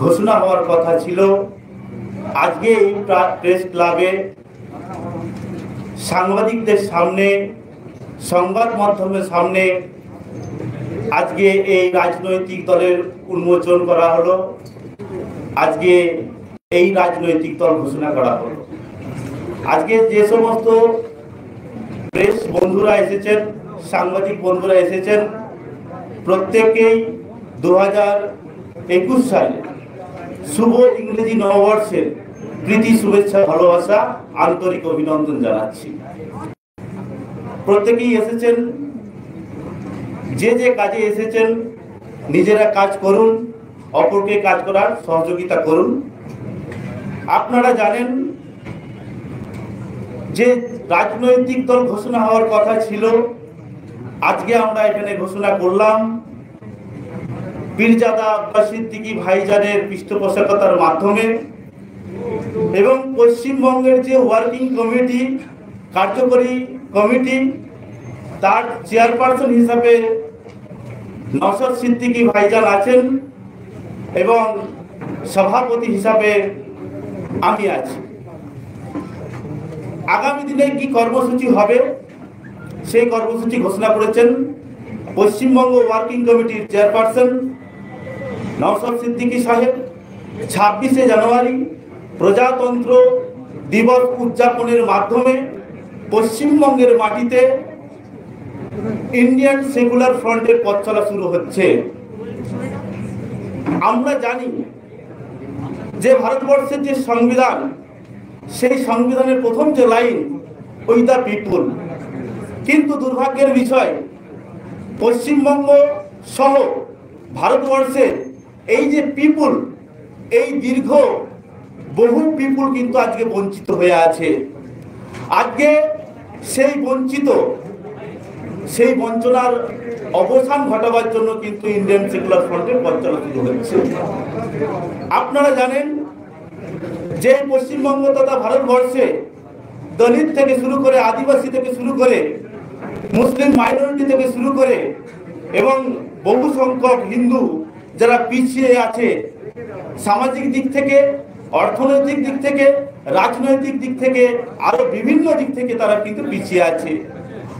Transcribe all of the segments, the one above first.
ঘোষণা হওয়ার কথা ছিল। আজকে এই প্রেস ক্লাবে সাংবাদিকদের সামনে, সংবাদ মাধ্যমের সামনে আজকে এই রাজনৈতিক দলের উন্মোচন করা হলো। আজকে এই রাজনৈতিক দল ঘোষণা করা হলো। আজকে যে সমস্ত প্রেস বন্ধুরা এসেছেন, সাংবাদিক বন্ধুরা এসেছেন, প্রত্যেকেই 2021 সালে শুভ ইংরেজি নববর্ষের প্রীতি, শুভেচ্ছা, ভালোবাসা, আন্তরিক অভিনন্দন জানাচ্ছি। প্রত্যেকেই এসেছেন, যে যে কাজে এসেছেন নিজেরা কাজ করুন, অপরকে কাজ করার সহযোগিতা করুন। আপনারা জানেন যে রাজনৈতিক দল ঘোষণা হওয়ার কথা ছিল, আজকে আমরা এখানে ঘোষণা করলাম। পীরজাদা আব্বাস সিদ্দিকী ভাইজানের পৃষ্ঠপোষকতার মাধ্যমে এবং পশ্চিমবঙ্গের যে ওয়ার্কিং কমিটি, কার্যকরী কমিটি, তার চেয়ারপারসন হিসাবে নওশাদ সিদ্দিকী ভাইজান আছেন এবং সভাপতি হিসাবে আমি আছি। আগামী দিনে কি কর্মসূচি হবে সেই কর্মসূচি ঘোষণা করেছেন পশ্চিমবঙ্গ ওয়ার্কিং কমিটির চেয়ারপারসন নওশাদ সিদ্দিকী সাহেব। 26শে জানুয়ারি প্রজাতন্ত্র দিবস উদযাপনের মাধ্যমে পশ্চিমবঙ্গের মাটিতে ইন্ডিয়ান সেকুলার ফ্রন্টের পথ চলা শুরু হচ্ছে। আমরা জানি যে ভারতবর্ষের যে সংবিধান, সেই সংবিধানের প্রথম যে লাইন উই দ্য পিপুল, কিন্তু দুর্ভাগ্যের বিষয় পশ্চিমবঙ্গ সহ ভারতবর্ষের এই যে পিপুল, এই দীর্ঘ বহু পিপুল কিন্তু আজকে বঞ্চিত হয়ে আছে। আজকে সেই বঞ্চনার অবসান ঘটাবার জন্য কিন্তু ইন্ডিয়ান সেকুলার ফ্রন্টের পথ চলা শুরু হচ্ছে। আপনারা জানেন যে পশ্চিমবঙ্গ তথা ভারতবর্ষে দলিত থেকে শুরু করে, আদিবাসী থেকে শুরু করে, মুসলিম মাইনরিটি থেকে শুরু করে এবং বহু সংখ্যক হিন্দু যারা পিছিয়ে আছে, সামাজিক দিক থেকে, অর্থনৈতিক দিক থেকে, রাজনৈতিক দিক থেকে, আরো বিভিন্ন দিক থেকে তারা কিন্তু পিছিয়ে আছে।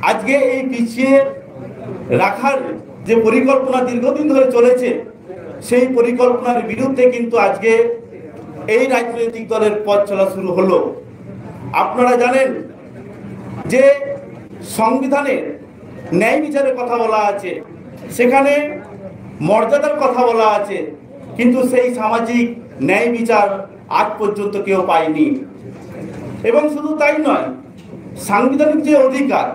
আজকে এই পিছিয়ে রাখার যে পরিকল্পনা দীর্ঘদিন ধরে চলেছে, সেই পরিকল্পনার বিরুদ্ধে কিন্তু আজকে এই রাজনৈতিক দলের পথ চলা শুরু হলো। আপনারা জানেন যে সংবিধানে ন্যায় বিচারের কথা বলা আছে, সেখানে মর্যাদার কথা বলা আছে, কিন্তু সেই সামাজিক ন্যায় বিচার আজ পর্যন্ত কেউ পায়নি। এবং শুধু তাই নয়, সাংবিধানিক যে অধিকার,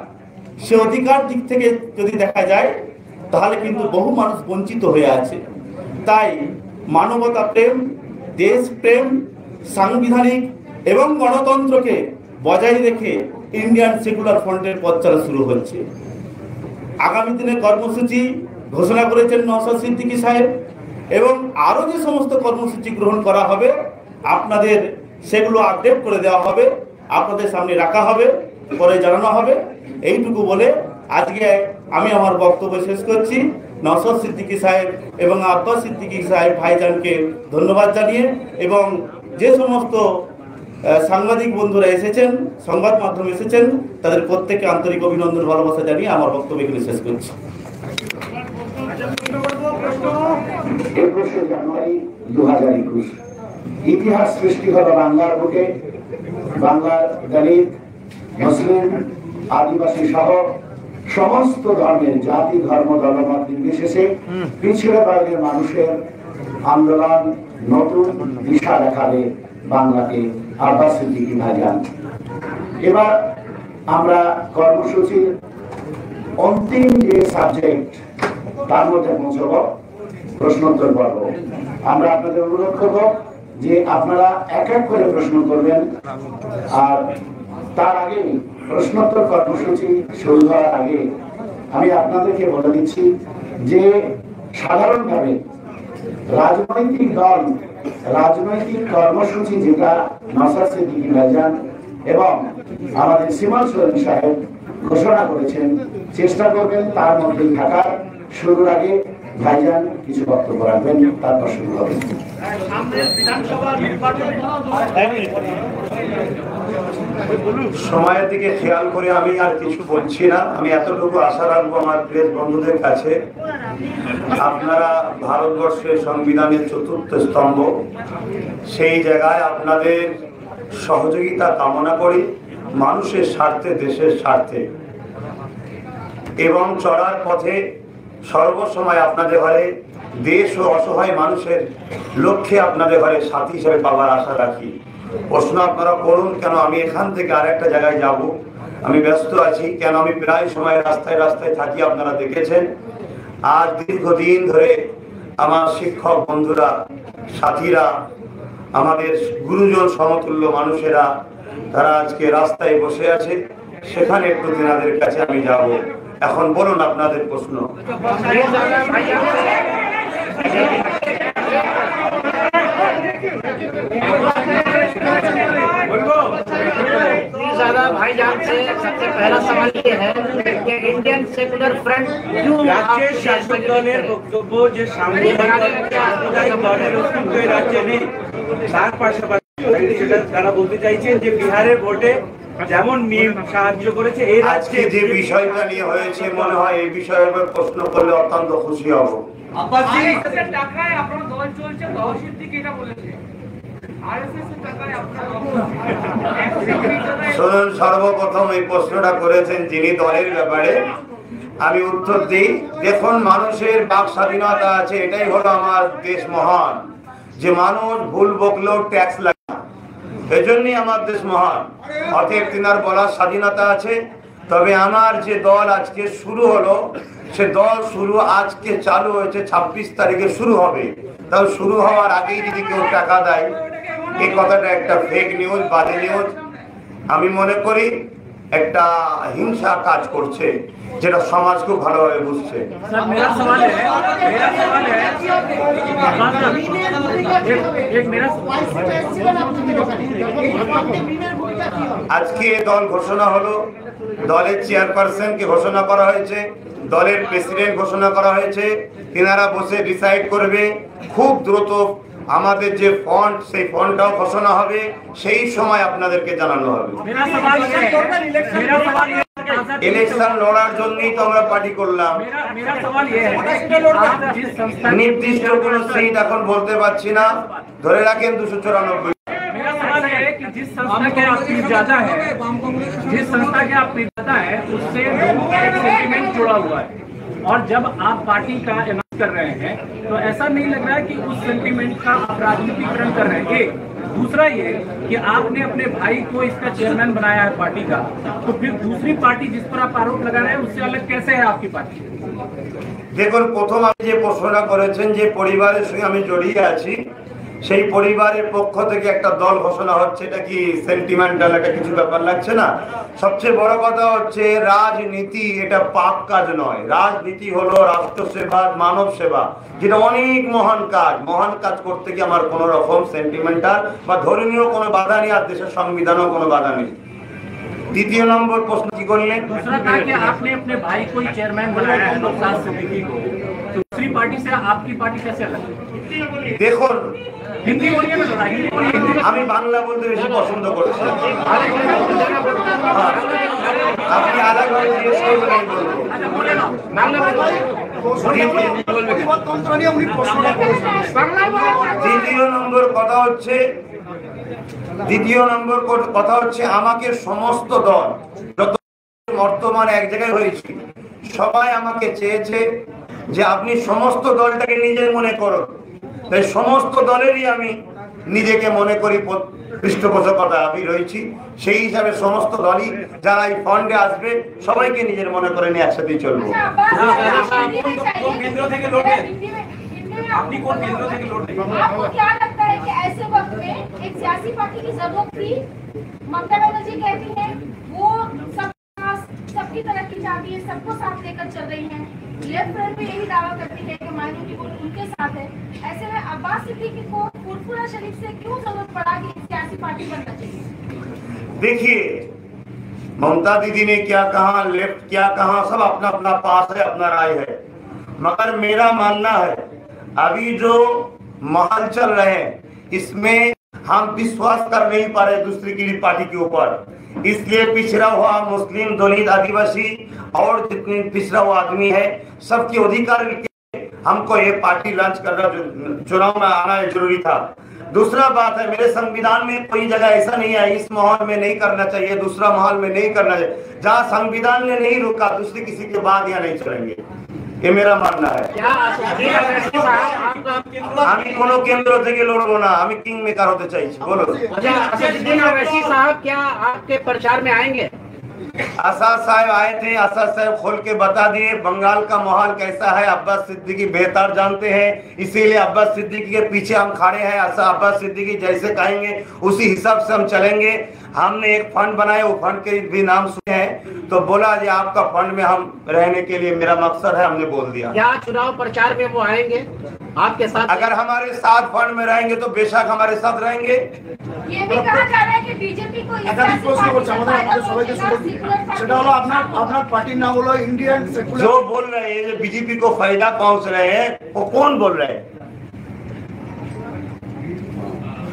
সে অধিকার দিক থেকে যদি দেখা যায় তাহলে কিন্তু বহু মানুষ বঞ্চিত হয়ে আছে। তাই মানবতা প্রেম, দেশ প্রেম, সাংবিধানিক এবং গণতন্ত্রকে বজায় রেখে ইন্ডিয়ান সেকুলার ফ্রন্টের পথ চলা শুরু হচ্ছে। আগামী দিনে কর্মসূচি ঘোষণা করেছেন নওশাদ সিদ্দিকী সাহেব এবং আরো যে সমস্ত কর্মসূচি গ্রহণ করা হবে আপনাদের সেগুলো আপডেট করে দেওয়া হবে, আপনাদের সামনে রাখা হবে, পরে জানানো হবে। এইটুকু বলে আজকে আমি আমার বক্তব্য শেষ করছি। নওশাদ সিদ্দিকী সাহেব এবং আব্বাস সিদ্দিকী সাহেব ভাইজানকে ধন্যবাদ জানিয়ে এবং যে সমস্ত সাংবাদিক বন্ধুরা এসেছেন, সংবাদ মাধ্যম এসেছেন, তাদের প্রত্যেককে আন্তরিক অভিনন্দন, ভালোবাসা জানিয়ে আমার বক্তব্য এখানে শেষ করছি। 21শে জানুয়ারি 2021 ইতিহাস সৃষ্টি হলো বাংলার বুকে। বাংলার দলিত, মুসলিম, আদিবাসী সহ সমস্ত ধর্মের, জাতি, ধর্ম, দলমত নির্বিশেষে পিছিয়ে বর্গের মানুষের আন্দোলন নতুন দিশা দেখাবে বাংলাকে আব্বাস সিদ্দিকী ভাইজান। এবার আমরা কর্মসূচির অন্তিম যে সাবজেক্ট তার মধ্যে পৌঁছব, প্রশ্নোত্তর পর্ব। আমরা আপনাদের অনুরোধ করব যে আপনারা এক এক করে প্রশ্ন করবেন। আর তার আগে প্রশ্নোত্তর কর্মসূচি শুরু হওয়ার আগে আমি আপনাদেরকে বলে দিচ্ছি যে সাধারণভাবে রাজনৈতিক দল, রাজনৈতিক কর্মসূচি যেটা নওশাদ সিদ্দিকী ভাইজান এবং আমাদের সিমন সোরেন সাহেব ঘোষণা করেছেন, চেষ্টা করবেন তার মধ্যেই থাকার। শুরুর আগে ভাইজান কিছু বক্তব্য রাখবেন, তারপর শুরু হবে। সময়ের দিকে খেয়াল করে আমি আর কিছু বলছি না। আমি এতটুকু আশা রাখবো আমার প্রেস বন্ধুদের কাছে, আপনারা ভারতবর্ষের সংবিধানের চতুর্থ স্তম্ভ, সেই জায়গায় আপনাদের সহযোগিতা কামনা করি মানুষের স্বার্থে, দেশের স্বার্থে, এবং চলার পথে সর্বসময় আপনাদের ঘরে দেশ ও অসহায় মানুষের লক্ষ্যে আপনাদের ঘরে সাথী হিসেবে পাওয়ার আশা রাখি। প্রশ্ন আপনারা করুন কেন আমি এখান থেকে আরেকটা জায়গায় যাব, আমি ব্যস্ত আছি কেন, আমি প্রায় সময় রাস্তায় রাস্তায় থাকি, আপনারা দেখেছেন। আজ দীর্ঘদিন ধরে আমার শিক্ষক বন্ধুরা, সাথীরা, আমাদের গুরুজন সমতুল্য মানুষেরা, তারা আজকে রাস্তায় বসে আছে, সেখানে একটু তেনাদের কাছে আমি যাব। এখন বলুন আপনাদের প্রশ্ন। भाईजान से सबसे पहला सवाल ये है कि इंडियन सेकुलर फ्रंट क्यों রাজ্যের শাসক দলের বক্তব্য যে সাম্প্রদায়িক দলের অস্তিত্ব এই রাজ্যে নেই, তার পাশাপাশি সেটা তারা বলতে চাইছেন যে বিহারের ভোটে যেমন মিম সাহায্য করেছে এই আজকে রাজ্যে যে বিষয়টা নিয়ে হয়েছে, মনে হয় এই বিষয়ে প্রশ্ন করলে অত্যন্ত খুশি হব। টাকায় আপনার দল চলছে, তহসিল থেকে এটা বলেছে। শুনুন, সর্বপ্রথম এই প্রশ্নটা করেছেন যিনি দলের ব্যাপারে, আমি উত্তর দিই। দেখুন, মানুষের বাক স্বাধীনতা আছে, এটাই হলো আমার দেশ মহান, যে মানুষ ভুল বকলেও ট্যাক্স লাগে না, এজন্যই আমার দেশ মহান। অতএব তিনার বলার স্বাধীনতা আছে। তবে আমার যে দল আজকে শুরু হলো, সে দল শুরু আজকে চালু হয়েছে, 26 তারিখে শুরু হবে। তাও শুরু হওয়ার আগেই যদি কেউ টাকা দেয়, এই কথাটা একটা ফেক নিউজ, বাজে নিউজ। আমি মনে করি একটা হিংসা কাজ করছে, যেটা সমাজ খুব ভালোভাবে বুঝছে। আজকে দল ঘোষণা হলো, দলের চেয়ারপারসনকে ঘোষণা করা হয়েছে, দলের প্রেসিডেন্ট ঘোষণা করা হয়েছে। তেনারা বসে ডিসাইড করবে। খুব দ্রুত আমাদের যে ফন্ড, সেই ফন্ডটাও ঘোষণা হবে, সেই সময় আপনাদেরকে জানানো হবে। ইলেকশন লড়ার জন্যই তো আমরা পার্টি করলাম। নির্দিষ্ট কোনো সিট এখন বলতে পারছি না, ধরে রাখেন 294। जिस संस्था के आप पीस ज्यादा है, जिस संस्था के आप पीस ज्यादा है, उससे एक सेंटिमेंट जुड़ा हुआ है। और जब आप पार्टी का अनाउंस कर रहे हैं तो ऐसा नहीं लग रहा है कि उस सेंटिमेंट का आप राजनीतिकरण कर रहे हैं। एक दूसरा ये कि आपने अपने भाई को इसका चेयरमैन बनाया है पार्टी का, तो फिर दूसरी पार्टी जिस पर आप आरोप लगा रहे हैं उससे अलग कैसे है आपकी पार्टी? দেখুন, প্রথম আপনি যে প্রশ্নটা করেছেন, যে পরিবারের সঙ্গে আমি জড়িয়ে আছি, সেই পরিবারের পক্ষ থেকে একটা দল ঘোষণা হচ্ছে, এটা কি সেন্টিমেন্টাল একটা কিছু ব্যাপার লাগছে না? সবচেয়ে বড় কথা হচ্ছে রাজনীতি এটা পাপ কাজ নয়। রাজনীতি হলো রাষ্ট্রসেবা, মানব সেবা, যেটা অনেক মহান কাজ। মহান কাজ করতে গিয়ে আমার কোনো রকম সেন্টিমেন্টাল বা ধর্মীয় কোনো বাধা নেই, আর দেশের সংবিধানেও কোনো বাধা নেই। দ্বিতীয় নম্বর প্রশ্ন কি করলেন? दूसरा था कि आपने अपने भाई को चेयरमैन बनाया है नौशाद सिद्दीकी को, दूसरी पार्टी से आपकी पार्टी कैसे अलग है? দেখুন, हिंदी बोलिए ना थोड़ा, हिंदी बोलिए। আমি বাংলা বলতে বেশি পছন্দ করছি। আপনি আলাদাভাবে জিজ্ঞেস করবেন, আমি বলবো। अच्छा बोले ना, बांग्ला बोलिए। দ্বিতীয় নম্বর কথা হচ্ছে আমাকে সমস্ত দল, যত বর্তমানে এক জায়গায় হয়েছি, সবাই আমাকে চেয়েছে যে আপনি সমস্ত দলটাকে নিজের মনে করুন। তাই সমস্ত দলেরই আমি নিজেকে মনে করি পৃষ্ঠপোষকতা আমি রয়েছি। সেই হিসাবে সমস্ত দলই যারা এই ফান্ডে আসবে, সবাইকে নিজের মনে করে নিয়ে একসাথেই চলবো। আপনি কোন কেন্দ্র থেকে লড়বেন? आपको क्या लगता है कि ऐसे वक्त में एक सियासी पार्टी की जरूरत थी? ममता बनर्जी कहती हैं वो सबकी तरक्की चाहती है, सबको साथ लेकर चल रही हैं। लेफ्ट फ्रंट भी यही दावा करती है कि माइनॉरिटी वोट उनके साथ है। ऐसे में अब्बास सिद्दीकी को फुरफुरा शरीफ से क्यों जरूरत पड़ा कि सियासी पार्टी बनना चाहिए? देखिए, ममता दीदी ने क्या कहा, लेफ्ट क्या कहा, सब अपना अपना पास है, अपना राय है। मगर मेरा मानना है अभी जो माहौल चल रहे हैं इसमें हम विश्वास कर नहीं पा रहे दूसरी की पार्टी के ऊपर, इसलिए पिछड़ा हुआ मुस्लिम, दलित, आदिवासी और जितने पिछड़ा हुआ आदमी है सबके अधिकार के हमको ये पार्टी लॉन्च करना, चुनाव में आना जरूरी था। दूसरा बात है, मेरे संविधान में कोई जगह ऐसा नहीं है इस माहौल में नहीं करना चाहिए, दूसरा माहौल में नहीं करना चाहिए। जहाँ संविधान ने नहीं रोका दूसरे किसी के बाद यहाँ नहीं चलेंगे, ये मेरा मानना है। আমি কোন কেন্দ্র থেকে লড়বো না, আমি কিং মেকার হতে চাইছি। বলো असदुद्दीन ओवैसी साहब क्या आपके प्रचार में आएंगे? आसाद साहब आए थे, आसाद साहब खोल के बता दिए बंगाल का माहौल कैसा है, अब्बास सिद्दीकी बेहतर जानते हैं, इसीलिए अब्बास सिद्दीकी के पीछे हम खड़े हैं। अब्बास सिद्दीकी जैसे कहेंगे उसी हिसाब से हम चलेंगे। हमने एक फंड बनाया, वो फंड के भी नाम सुने हैं, तो बोला जी आपका फंड में हम रहने के लिए मेरा मकसद है, हमने बोल दिया। क्या चुनाव प्रचार में वो आएंगे आपके साथ? अगर हमारे साथ फंड में रहेंगे तो बेशक हमारे साथ रहेंगे। ये भी कहा जा रहा है कि बीजेपी को जो बोल रहे हैं जो बीजेपी को फायदा पहुंच रहे हैं वो कौन बोल रहे हैं?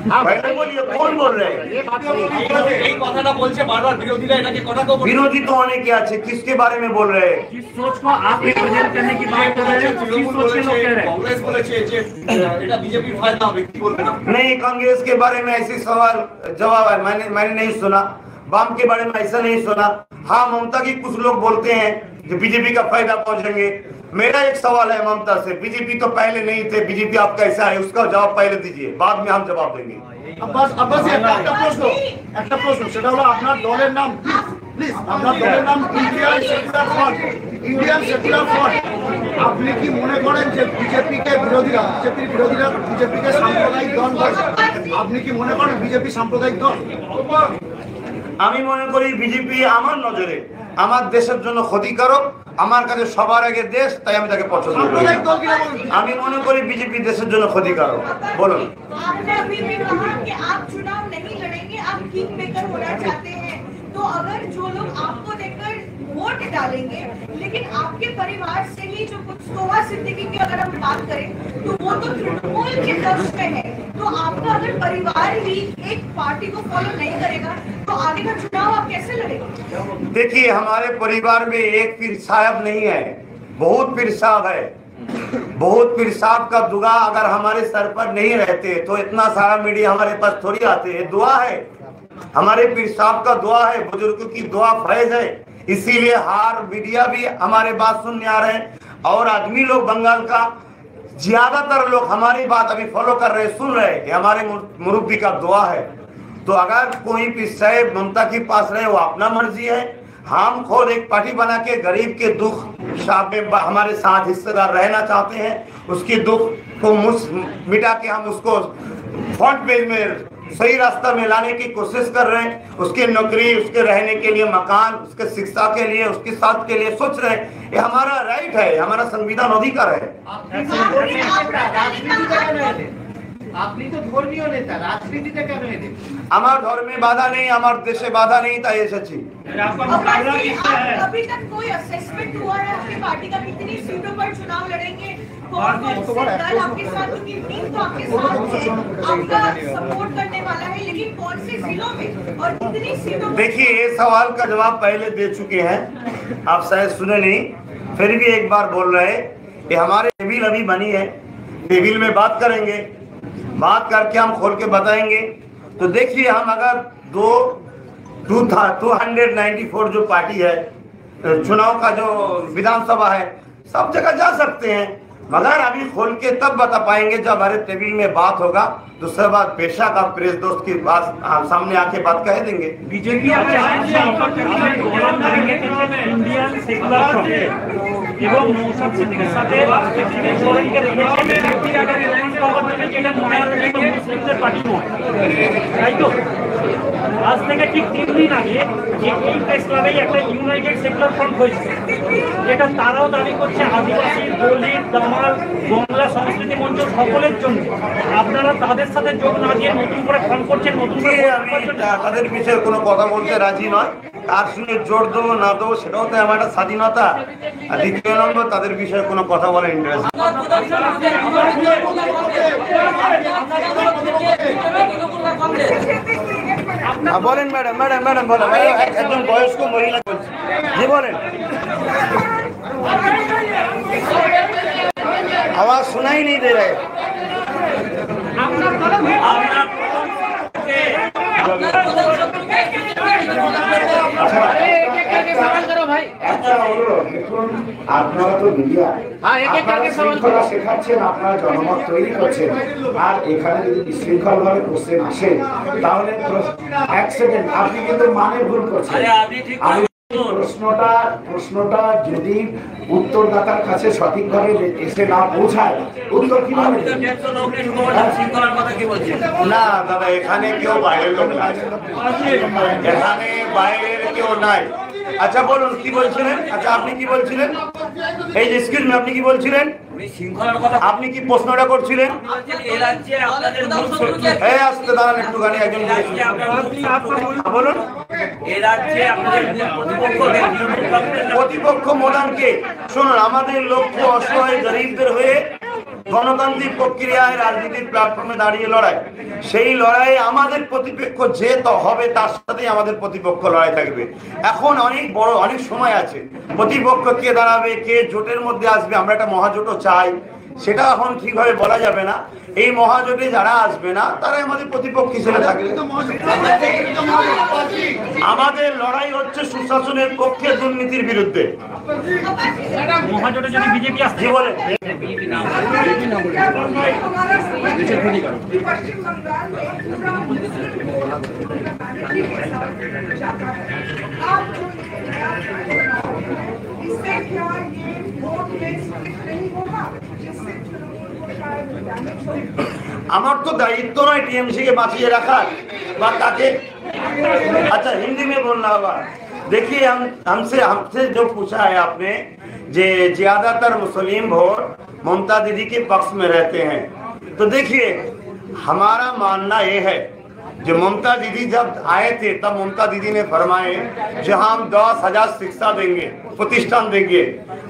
पहले बोलिए कौन बोल रहे हैं? विरोधी तो होने क्या है, किसके बारे में बोल रहे हैं? किस सोच को आप रिप्रेजेंट करने की बात कर रहे हैं? किस सोच के लोग कह रहे हैं? नहीं, कांग्रेस के बारे में ऐसे सवाल जवाब है, मैंने नहीं सुना। वाम के बारे में ऐसा नहीं सुना। हाँ, ममता की कुछ लोग बोलते हैं कि बीजेपी का फायदा पहुंचेंगे। मेरा एक सवाल है ममता से, बीजेपी तो पहले नहीं थे, बीजेपी आप कैसा है उसका जवाब पहले दीजिए, बाद में हम जवाब देंगे। একটা প্রশ্ন সেটা হলো আপনার দলের নাম প্লিজ, আপনার দলের নাম Indian secular front. Indian secular front, আপনি কি মনে করেন যে বিজেপির বিরোধীরা বিজেপিকে সাম্প্রদায়িক দল বলছে? আপনি কি মনে করেন বিজেপি সাম্প্রদায়িক দল? আমি মনে করি বিজেপি আমার নজরে আমার দেশের জন্য ক্ষতিকারক, আমার কাছে সবার আগে দেশ, তাই আমি তাকে পছন্দ করি। আমি মনে করি বিজেপি দেশের জন্য ক্ষতিকারক। বলুন। आपने अभी भी कहा कि आप चुनाव नहीं लड़ेंगे, आप किंग मेकर होना चाहते हैं, तो अगर जो लोग आपको देखकर वोट डालेंगे, लेकिन आपके परिवार से ही जो कुछ सोवा सिद्दीकी की अगर हम बात करें तो वो तो तृणमूल के पक्ष में है, तो आपका अगर परिवार ही एक पार्टी को फॉलो नहीं करेगा तो आगे का चुनाव आप कैसे लड़ेंगे? देखिए, हमारे परिवार में एक पीर साहब नहीं है, बहुत पीर साहब है। बहुत पीर साहब का दुआ अगर हमारे सर पर नहीं रहते तो इतना सारा मीडिया हमारे पास थोड़ी आते है। दुआ है, हमारे पीर साहब का दुआ है, बुजुर्गों की दुआ फैज है, इसीलिए हर मीडिया भी हमारे बात सुनने आ रहे हैं। और आदमी लोग बंगाल का ज्यादातर लोग हमारी बात अभी फॉलो कर रहे हैं, सुन रहे हैं, हमारे मुरब्बी का दुआ है। तो अगर कोई पीर साहब ममता के पास रहे वो अपना मर्जी है। हम खुद एक पार्टी बना के गरीब के दुख में हमारे साथ हिस्सेदार रहना चाहते हैं, उसके दुख को मिटा के हम उसको फ्रंट पेज में सही रास्ता में लाने की कोशिश कर रहे हैं। उसके नौकरी, उसके रहने के लिए मकान, उसके शिक्षा के लिए, उसके साथ के लिए सोच रहे हैं। ये हमारा राइट है, हमारा संविधान अधिकार है। আপনি তো ধর্মীয় নেতা, রাজনীতিতে কেন এলেন? আমার ধর্মে বাধা নেই, আমার দেশে বাধা নেই, তাই এসেছি। अभी तक कोई असेसमेंट हुआ है आपकी पार्टी का कितनी सीटों पर चुनाव लड़ेंगे, कौन कौन से दल आपके साथ, क्योंकि टीम तो आपके साथ है, आपका सपोर्ट करने वाला है, लेकिन कौन से जिलों में और कितनी सीटों पर? देखिए, ये सवाल का जवाब पहले दे चुके हैं, आप शायद सुने नहीं, फिर भी एक बार बोल रहे हैं कि हमारे टेबिल अभी बनी है, टेबिल में बात करेंगे, बात करके हम खोल के बताएंगे। तो देखिए, हम अगर 294 जो पार्टी है, चुनाव का जो विधानसभा है, सब जगह जा सकते हैं, मगर अभी खोल के तब बता पाएंगे जब हमारे टेबिल में बात होगा। दूसरा बात, बेशक आप प्रेस दोस्त की बात सामने आके बात कह देंगे। बीजेपी इंडियन सेकुलर फ्रंट এবং মৌসুম সিদ্দিকের সাথে মুসলিমদের পার্টি নয়, তাই তো? আজ থেকে ঠিক 3 দিন আগে এই প্রেস ক্লাবেই একটা ইউনাইটেড সেকুলার ফ্রন্ট হয়েছে, যেটা তারাও দাবি করছে আদিবাসী, দলিত, দামাল, বাংলা সংস্কৃতি মঞ্চ সকলের জন্য। আপনারা তাদের সাথে যোগ না দিয়ে নতুন করে ফ্রন্ট করছেন, নতুন করে তাদের বিষয়ে কোনো কথা বলতে রাজি নয়। কার সঙ্গে জোর দেবো না দেবো সেটাও তো আমার একটা স্বাধীনতা। আর দ্বিতীয় নম্বর, তাদের বিষয়ে কোনো কথা বলার ইন্টারেস্ট। বলেন ম্যাডাম, ম্যাডাম, ম্যাডাম বলেন, একজন বয়স্ক মহিলা বলছে, জি বলেন। आवाज सुनाई नहीं दे रहे। আপনারা তো মিডিয়া, আপনারা শৃঙ্খলা শেখাচ্ছেন, আপনারা জনমত তৈরি করছেন, আর এখানে যদি বিশৃঙ্খল ভাবে কোশ্চেন আসে তাহলে এক সেকেন্ড, আপনি কিন্তু মানে ভুল করছেন। আমি প্রশ্নটা যদি উত্তরদাতার কাছে সঠিকভাবে এসে না পৌঁছায়, উত্তর কিভাবে? না দাদা, এখানে কেউ বাইরের লোক নাই, এখানে বাইরের কেউ নাই। আচ্ছা বলুন কি বলছিলেন? আচ্ছা আপনি কি বলছিলেন? এই যে স্ক্রিন, আপনি কি বলছিলেন? আপনি কি প্রশ্নটা করছিলেন? এই আসতে দাঁড়ান একটুখানি, একজন বলুন। প্রতিপক্ষ মোদানকে শুনুন, আমাদের লক্ষ্য অসহায় গরিবদের হয়ে গণতান্ত্রিক প্রক্রিয়ায় রাজনীতির প্ল্যাটফর্মে দাঁড়িয়ে লড়াই। সেই লড়াইয়ে আমাদের প্রতিপক্ষ যে হবে তার সাথেই আমাদের প্রতিপক্ষ লড়াই থাকবে। এখন অনেক সময় আছে, প্রতিপক্ষ কে দাঁড়াবে, কে জোটের মধ্যে আসবে, আমরা একটা মহাজোটও চাই, সেটা এখন ঠিকভাবে বলা যাবে না। এই মহাজোটে যারা আসবে না তারাই আমাদের প্রতিপক্ষ হিসেবে থাকবে। আমাদের লড়াই হচ্ছে সুশাসনের পক্ষে, দুর্নীতির বিরুদ্ধে। মহাজোটে যদি বিজেপি আসছে বলে আমার তো दायित्व नय टीएमसी के बाँचिए रखार বা ताके। अच्छा हिंदी में बोलना होगा। देखिए हमसे जो पूछा है आपने, जे ज्यादातर मुस्लिम वोट ममता दीदी के पक्ष में रहते हैं, तो देखिए हमारा मानना ये है, जो ममता दीदी जब आए थे तब ममता दीदी ने फरमाए जहां हम 10,000 शिक्षा देंगे, प्रतिष्ठान देंगे।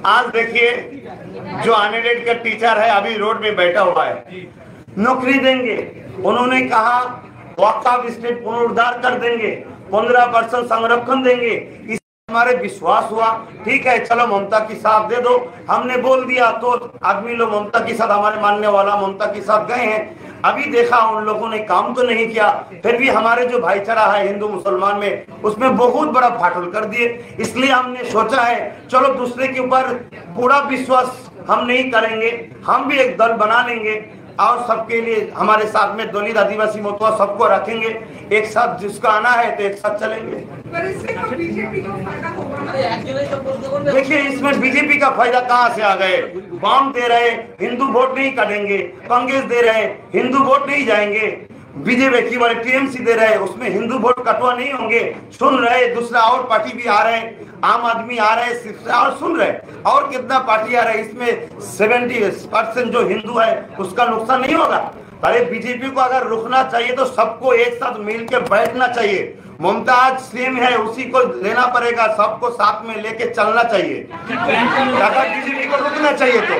आज देखिए जो अनएडेड का टीचर है अभी रोड में बैठा हुआ है, नौकरी देंगे। उन्होंने कहा वक्फ स्टेट पुनरुद्धार कर देंगे, 15% संरक्षण देंगे। इस हमारे विश्वास हुआ, ठीक है चलो ममता की साथ दे दो। हमने बोल दिया तो आदमी लोग ममता के साथ, हमारे मानने वाला ममता के साथ गए हैं। अभी देखा उन लोगों ने काम तो नहीं किया, फिर भी हमारे जो भाईचारा है हिंदू मुसलमान में, उसमें बहुत बड़ा फाटल कर दिए। इसलिए हमने सोचा है चलो दूसरे के ऊपर पूरा विश्वास हम नहीं करेंगे, हम भी एक दल बना लेंगे और सबके लिए हमारे साथ में दलित आदिवासी मतवा सबको रखेंगे, एक साथ जिसका आना है तो एक साथ चलेंगे। देखिए इसमें बीजेपी का फायदा कहाँ से आ गए? वाम दे रहे हिंदू वोट नहीं कटेंगे, कांग्रेस दे रहे हिंदू वोट नहीं जाएंगे, बीजेपी वाले टीएमसी दे रहे उसमें हिंदू वोट कटवा नहीं होंगे। सुन रहे दूसरा और पार्टी भी आ रहे हैं, आम आदमी आ रहे हैं और सुन रहे, और कितना पार्टी आ रहा है, इसमें 70% जो हिंदू है उसका नुकसान नहीं होगा। अरे बीजेपी को अगर रुकना चाहिए तो सबको एक साथ मिलकर बैठना चाहिए। ममता आज सीएम है, उसी को लेना पड़ेगा, सबको साथ में लेके चलना चाहिए। अगर बीजेपी को रुकना चाहिए तो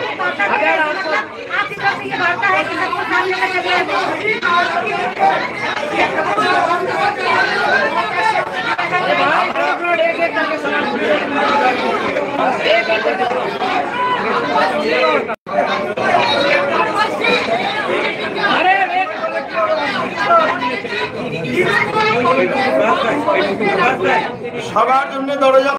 সবার জন্য দরজা